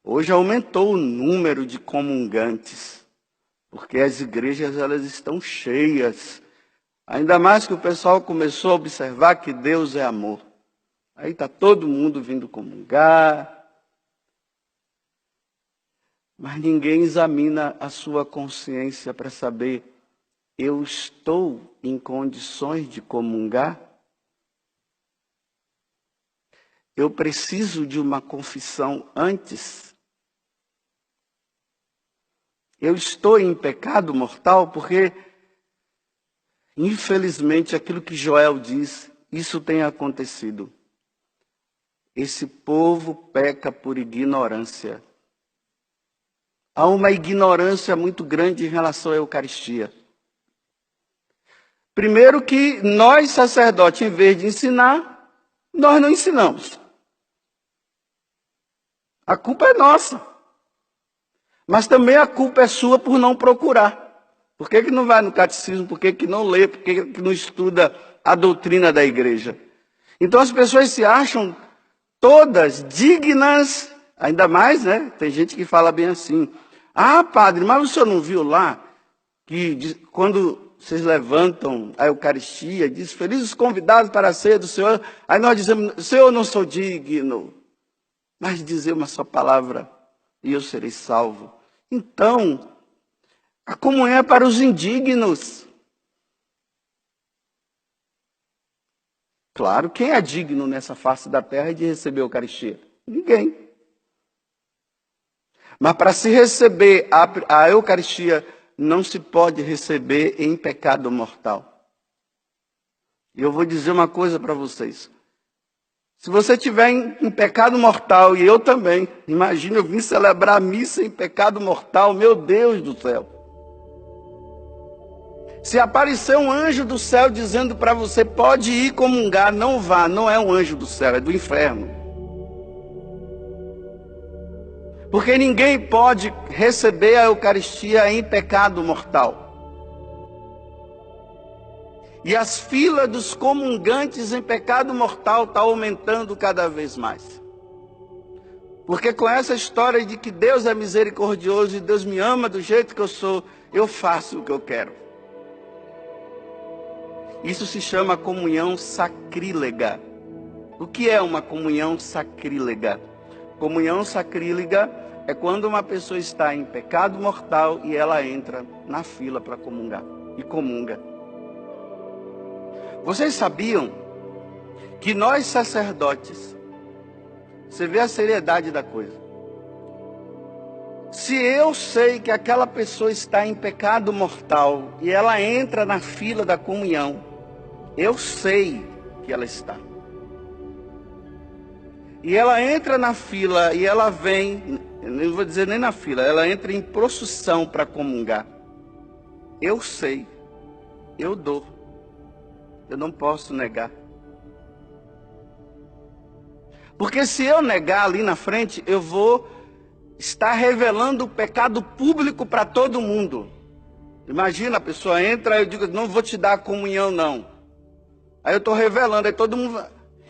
Hoje aumentou o número de comungantes, porque as igrejas elas estão cheias. Ainda mais que o pessoal começou a observar que Deus é amor. Aí está todo mundo vindo comungar. Mas ninguém examina a sua consciência para saber, eu estou em condições de comungar? Eu preciso de uma confissão antes? Eu estou em pecado mortal? Porque, infelizmente, aquilo que Joel diz, isso tem acontecido. Esse povo peca por ignorância. Há uma ignorância muito grande em relação à Eucaristia. Primeiro que nós, sacerdotes, em vez de ensinar, nós não ensinamos. A culpa é nossa. Mas também a culpa é sua por não procurar. Por que não vai no catecismo? Por que não lê? Por que não estuda a doutrina da igreja? Então as pessoas se acham todas dignas, ainda mais, né? Tem gente que fala bem assim. Ah, padre, mas o senhor não viu lá que quando vocês levantam a Eucaristia, diz, felizes os convidados para a ceia do Senhor. Aí nós dizemos, Senhor, eu não sou digno, mas dizer uma só palavra e eu serei salvo. Então, a comunhão é para os indignos. Claro, quem é digno nessa face da terra de receber a Eucaristia? Ninguém. Mas para se receber a Eucaristia, não se pode receber em pecado mortal. E eu vou dizer uma coisa para vocês. Se você estiver em pecado mortal, e eu também, imagina eu vim celebrar a missa em pecado mortal, meu Deus do céu. Se aparecer um anjo do céu dizendo para você, pode ir comungar, não vá, não é um anjo do céu, é do inferno. Porque ninguém pode receber a Eucaristia em pecado mortal. E as filas dos comungantes em pecado mortal estão aumentando cada vez mais. Porque com essa história de que Deus é misericordioso e Deus me ama do jeito que eu sou, eu faço o que eu quero. Isso se chama comunhão sacrílega. O que é uma comunhão sacrílega? Comunhão sacrílega é quando uma pessoa está em pecado mortal e ela entra na fila para comungar e comunga. Vocês sabiam que nós sacerdotes, você vê a seriedade da coisa. Se eu sei que aquela pessoa está em pecado mortal e ela entra na fila da comunhão, eu sei que ela está. E ela entra na fila e ela vem, eu não vou dizer nem na fila, ela entra em procissão para comungar. Eu sei, eu dou, eu não posso negar. Porque se eu negar ali na frente, eu vou estar revelando o pecado público para todo mundo. Imagina, a pessoa entra e eu digo, não vou te dar a comunhão não. Aí eu estou revelando, aí todo mundo...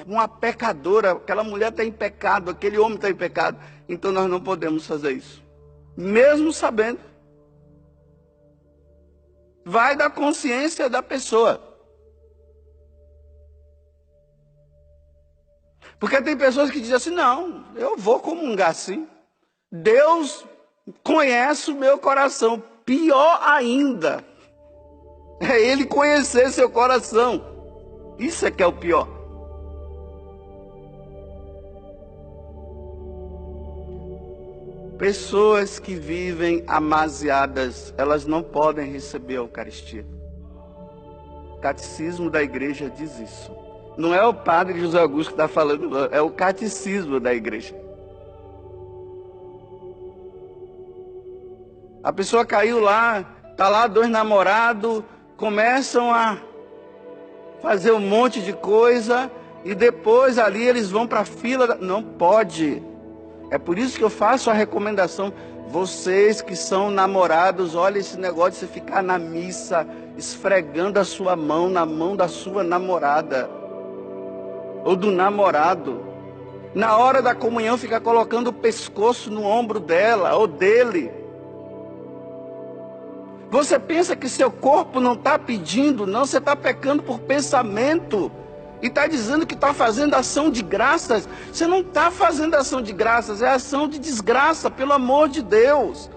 Uma pecadora, aquela mulher está em pecado, aquele homem está em pecado. Então nós não podemos fazer isso. Mesmo sabendo. Vai da consciência da pessoa. Porque tem pessoas que dizem assim, não, eu vou comungar sim. Deus conhece o meu coração. Pior ainda, é Ele conhecer seu coração. Isso é que é o pior. Pessoas que vivem amaziadas, elas não podem receber a Eucaristia. O catecismo da igreja diz isso. Não é o padre José Augusto que está falando, não. É o catecismo da igreja. A pessoa caiu lá, está lá dois namorados, começam a fazer um monte de coisa, e depois ali eles vão para a fila. Não pode. É por isso que eu faço a recomendação. Vocês que são namorados, olha esse negócio de você ficar na missa, esfregando a sua mão na mão da sua namorada. Ou do namorado. Na hora da comunhão fica colocando o pescoço no ombro dela ou dele. Você pensa que seu corpo não está pedindo, não, você está pecando por pensamento. E está dizendo que está fazendo ação de graças. Você não está fazendo ação de graças, é ação de desgraça, pelo amor de Deus.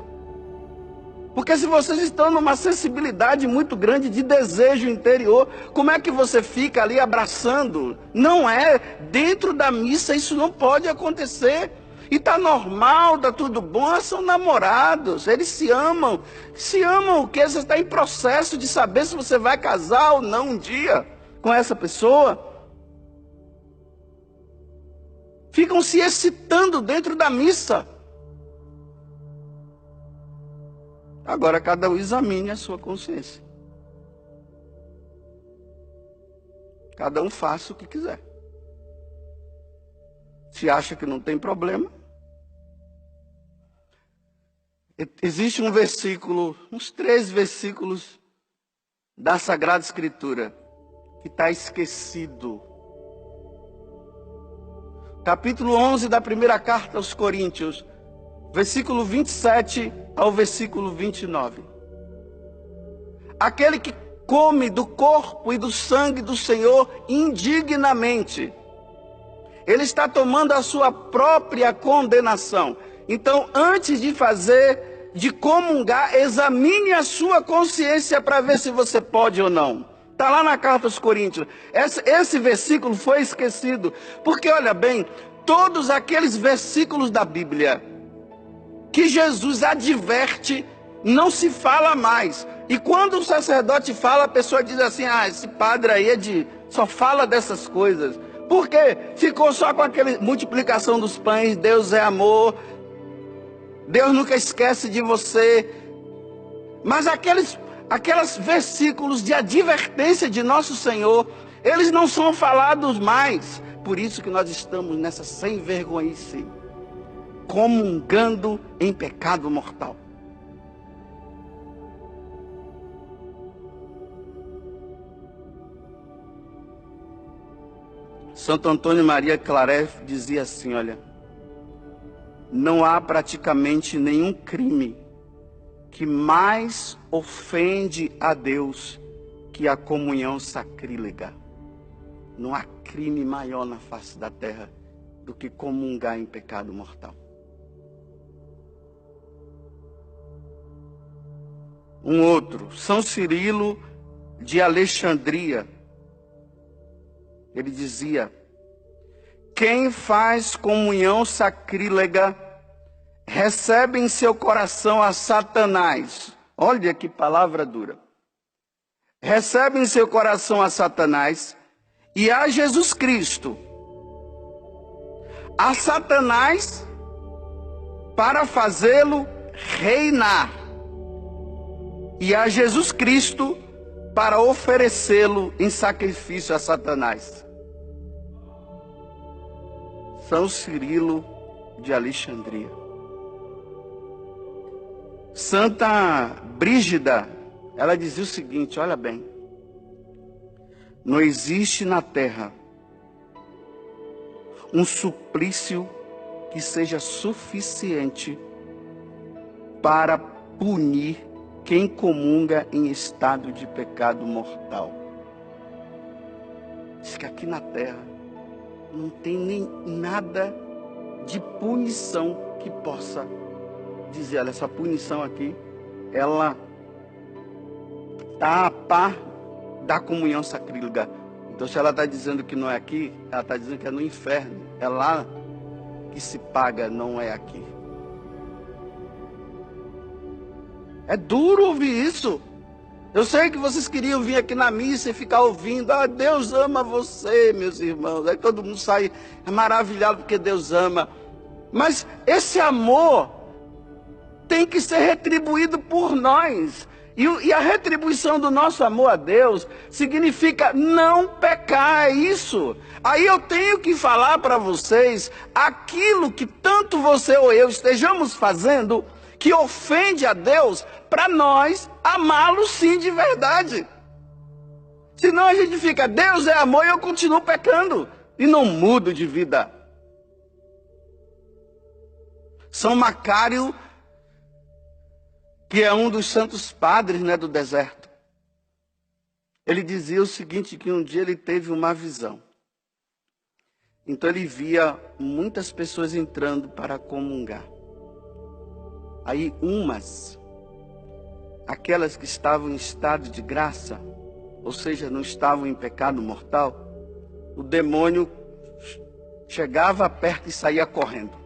Porque se vocês estão numa sensibilidade muito grande de desejo interior, como é que você fica ali abraçando? Não é, dentro da missa isso não pode acontecer. E está normal, está tudo bom, são namorados, eles se amam. Se amam o quê? Você está em processo de saber se você vai casar ou não um dia com essa pessoa. Ficam se excitando dentro da missa. Agora cada um examine a sua consciência. Cada um faça o que quiser. Se acha que não tem problema. Existe um versículo, uns 3 versículos da Sagrada Escritura que está esquecido. Capítulo 11 da primeira carta aos Coríntios, versículo 27 ao versículo 29. Aquele que come do corpo e do sangue do Senhor indignamente, ele está tomando a sua própria condenação. Então, antes de comungar, examine a sua consciência para ver se você pode ou não. Está lá na carta aos Coríntios. Esse versículo foi esquecido. Porque, olha bem, todos aqueles versículos da Bíblia que Jesus adverte, não se fala mais. E quando o sacerdote fala, a pessoa diz assim, esse padre aí só fala dessas coisas. Por quê? Ficou só com aquela multiplicação dos pães, Deus é amor, Deus nunca esquece de você. Mas aqueles versículos de advertência de nosso Senhor, eles não são falados mais. Por isso que nós estamos nessa sem vergonhice, comungando em pecado mortal. Santo Antônio Maria Claret dizia assim, olha, não há praticamente nenhum crime que mais ofende a Deus que a comunhão sacrílega. Não há crime maior na face da terra do que comungar em pecado mortal. Um outro, São Cirilo de Alexandria, ele dizia, quem faz comunhão sacrílega recebe em seu coração a Satanás. Olha que palavra dura. Recebe em seu coração a Satanás e a Jesus Cristo. A Satanás para fazê-lo reinar. E a Jesus Cristo para oferecê-lo em sacrifício a Satanás. São Cirilo de Alexandria. Santa Brígida, ela dizia o seguinte, olha bem, não existe na terra um suplício que seja suficiente para punir quem comunga em estado de pecado mortal. Diz que aqui na terra não tem nem nada de punição que possa dizer, olha, essa punição aqui, ela está a par da comunhão sacrílega. Então, se ela está dizendo que não é aqui, ela está dizendo que é no inferno. É lá que se paga, não é aqui. É duro ouvir isso. Eu sei que vocês queriam vir aqui na missa e ficar ouvindo, Deus ama você, meus irmãos. Aí todo mundo sai maravilhado porque Deus ama. Mas esse amor tem que ser retribuído por nós. E a retribuição do nosso amor a Deus significa não pecar, é isso. Aí eu tenho que falar para vocês aquilo que tanto você ou eu estejamos fazendo que ofende a Deus, para nós amá-lo sim de verdade. Senão a gente fica, Deus é amor e eu continuo pecando e não mudo de vida. São Macário, que é um dos santos padres, do deserto, ele dizia o seguinte, que um dia ele teve uma visão. Então ele via muitas pessoas entrando para comungar. Aí aquelas que estavam em estado de graça, ou seja, não estavam em pecado mortal, o demônio chegava perto e saía correndo.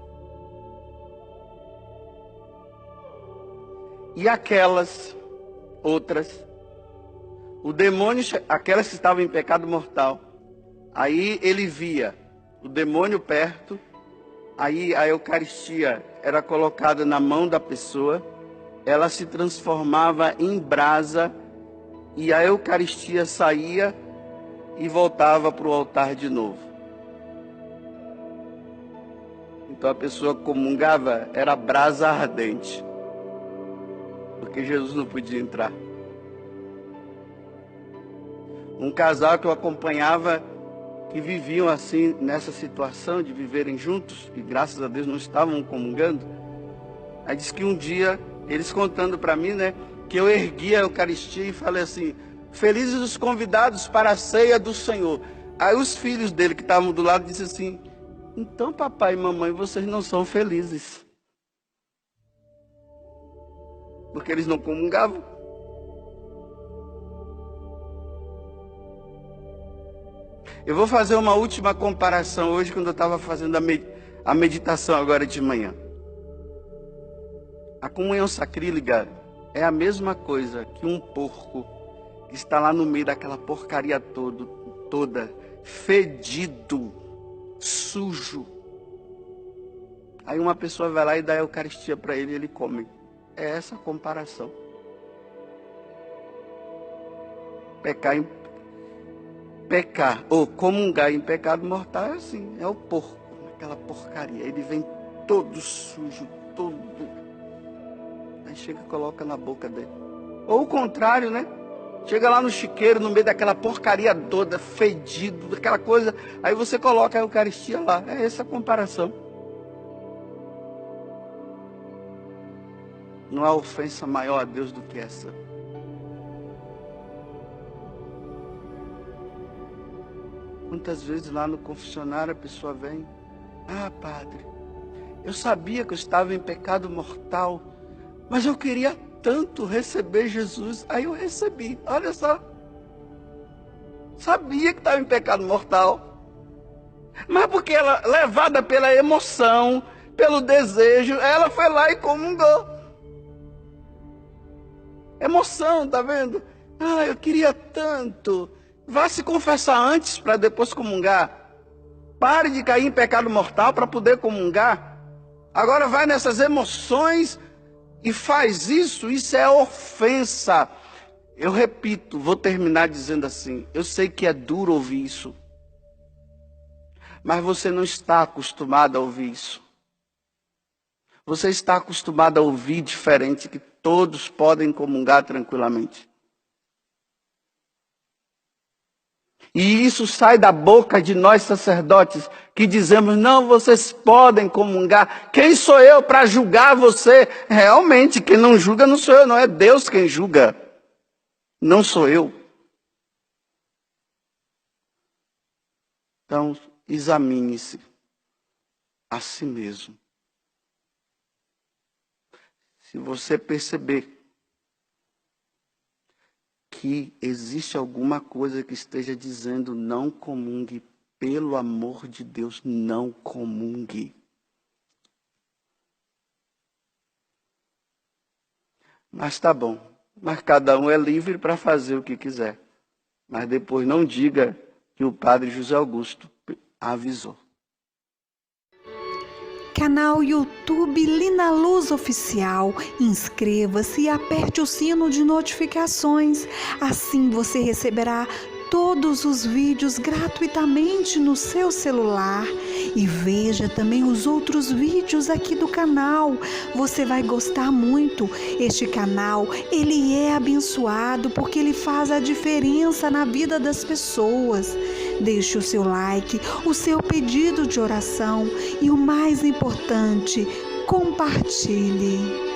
E aquelas outras, o demônio, aquelas que estavam em pecado mortal, aí ele via o demônio perto, aí a Eucaristia era colocada na mão da pessoa, ela se transformava em brasa e a Eucaristia saía e voltava para o altar de novo. Então a pessoa comungava, era brasa ardente, porque Jesus não podia entrar. Um casal que eu acompanhava, que viviam assim, nessa situação de viverem juntos, e graças a Deus não estavam comungando. Aí disse que um dia, eles contando para mim, que eu ergui a Eucaristia e falei assim, felizes os convidados para a ceia do Senhor. Aí os filhos dele que estavam do lado disseram assim, então papai e mamãe, vocês não são felizes. Porque eles não comungavam. Eu vou fazer uma última comparação hoje, quando eu estava fazendo a meditação agora de manhã. A comunhão sacrílega é a mesma coisa que um porco que está lá no meio daquela porcaria toda, fedido, sujo. Aí uma pessoa vai lá e dá a Eucaristia para ele e ele come. É essa a comparação. Pecar ou comungar em pecado mortal é assim, é o porco, aquela porcaria. Ele vem todo sujo, todo. Aí chega e coloca na boca dele. Ou o contrário, Chega lá no chiqueiro, no meio daquela porcaria toda, fedido, aquela coisa. Aí você coloca a Eucaristia lá. É essa a comparação. Não há ofensa maior a Deus do que essa. Quantas vezes lá no confessionário a pessoa vem, padre, eu sabia que eu estava em pecado mortal, mas eu queria tanto receber Jesus, aí eu recebi, olha só. Sabia que estava em pecado mortal, mas porque ela, levada pela emoção, pelo desejo, ela foi lá e comungou. Emoção, tá vendo? Eu queria tanto. Vá se confessar antes para depois comungar. Pare de cair em pecado mortal para poder comungar. Agora vai nessas emoções e faz isso. Isso é ofensa. Eu repito, vou terminar dizendo assim. Eu sei que é duro ouvir isso. Mas você não está acostumado a ouvir isso. Você está acostumado a ouvir diferente, que todos podem comungar tranquilamente. E isso sai da boca de nós sacerdotes, que dizemos, não, vocês podem comungar. Quem sou eu para julgar você? Realmente, quem não julga não sou eu, não é Deus quem julga. Não sou eu. Então, examine-se a si mesmo. Se você perceber que existe alguma coisa que esteja dizendo não comungue, pelo amor de Deus, não comungue. Mas tá bom, mas cada um é livre para fazer o que quiser. Mas depois não diga que o padre José Augusto avisou. Canal YouTube Lina Luz Oficial. Inscreva-se e aperte o sino de notificações. Assim você receberá todos os vídeos gratuitamente no seu celular. E veja também os outros vídeos aqui do canal. Você vai gostar muito. Este canal, ele é abençoado porque ele faz a diferença na vida das pessoas. Deixe o seu like, o seu pedido de oração e o mais importante, compartilhe.